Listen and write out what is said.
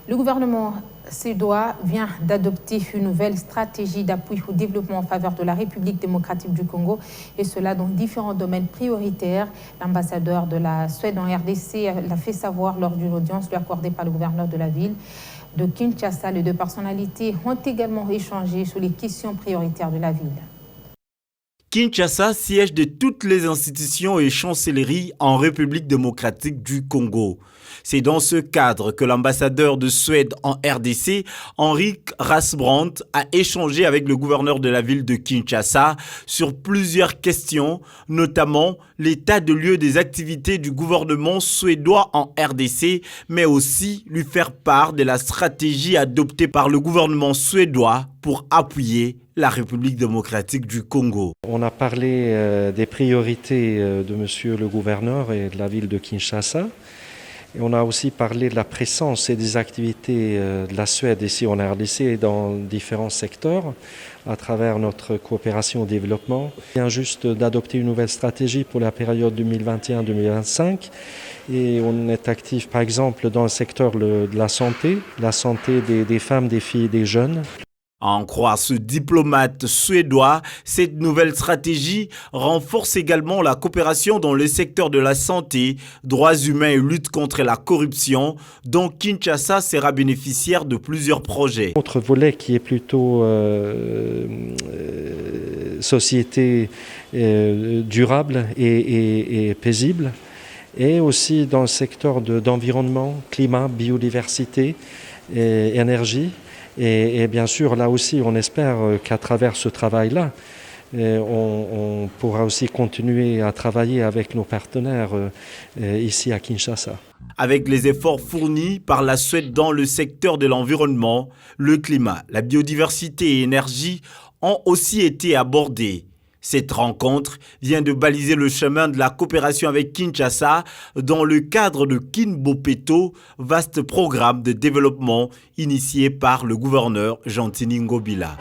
Le gouvernement suédois vient d'adopter une nouvelle stratégie d'appui au développement en faveur de la République démocratique du Congo, et cela dans différents domaines prioritaires. L'ambassadeur de la Suède en RDC l'a fait savoir lors d'une audience lui accordée par le gouverneur de la ville de Kinshasa. Les deux personnalités ont également échangé sur les questions prioritaires de la ville. Kinshasa, siège de toutes les institutions et chancelleries en République démocratique du Congo. C'est dans ce cadre que l'ambassadeur de Suède en RDC, Henrik Rasbrandt, a échangé avec le gouverneur de la ville de Kinshasa sur plusieurs questions, notamment l'état de lieu des activités du gouvernement suédois en RDC, mais aussi lui faire part de la stratégie adoptée par le gouvernement suédois pour appuyer la République démocratique du Congo. On a parlé des priorités de monsieur le gouverneur et de la ville de Kinshasa. Et on a aussi parlé de la présence et des activités de la Suède ici en RDC dans différents secteurs à travers notre coopération au développement. On vient juste d'adopter une nouvelle stratégie pour la période 2021-2025 et on est actif par exemple dans le secteur de la santé des femmes, des filles et des jeunes. À en croire ce diplomate suédois, cette nouvelle stratégie renforce également la coopération dans le secteur de la santé, droits humains et lutte contre la corruption, dont Kinshasa sera bénéficiaire de plusieurs projets. Autre volet qui est plutôt société durable et paisible, et aussi dans le secteur d'environnement, climat, biodiversité, et énergie. Et bien sûr, là aussi, on espère qu'à travers ce travail-là, on pourra aussi continuer à travailler avec nos partenaires ici à Kinshasa. Avec les efforts fournis par la Suède dans le secteur de l'environnement, le climat, la biodiversité et l'énergie ont aussi été abordés. Cette rencontre vient de baliser le chemin de la coopération avec Kinshasa dans le cadre de Kinbopeto, vaste programme de développement initié par le gouverneur Gentini Ngobila.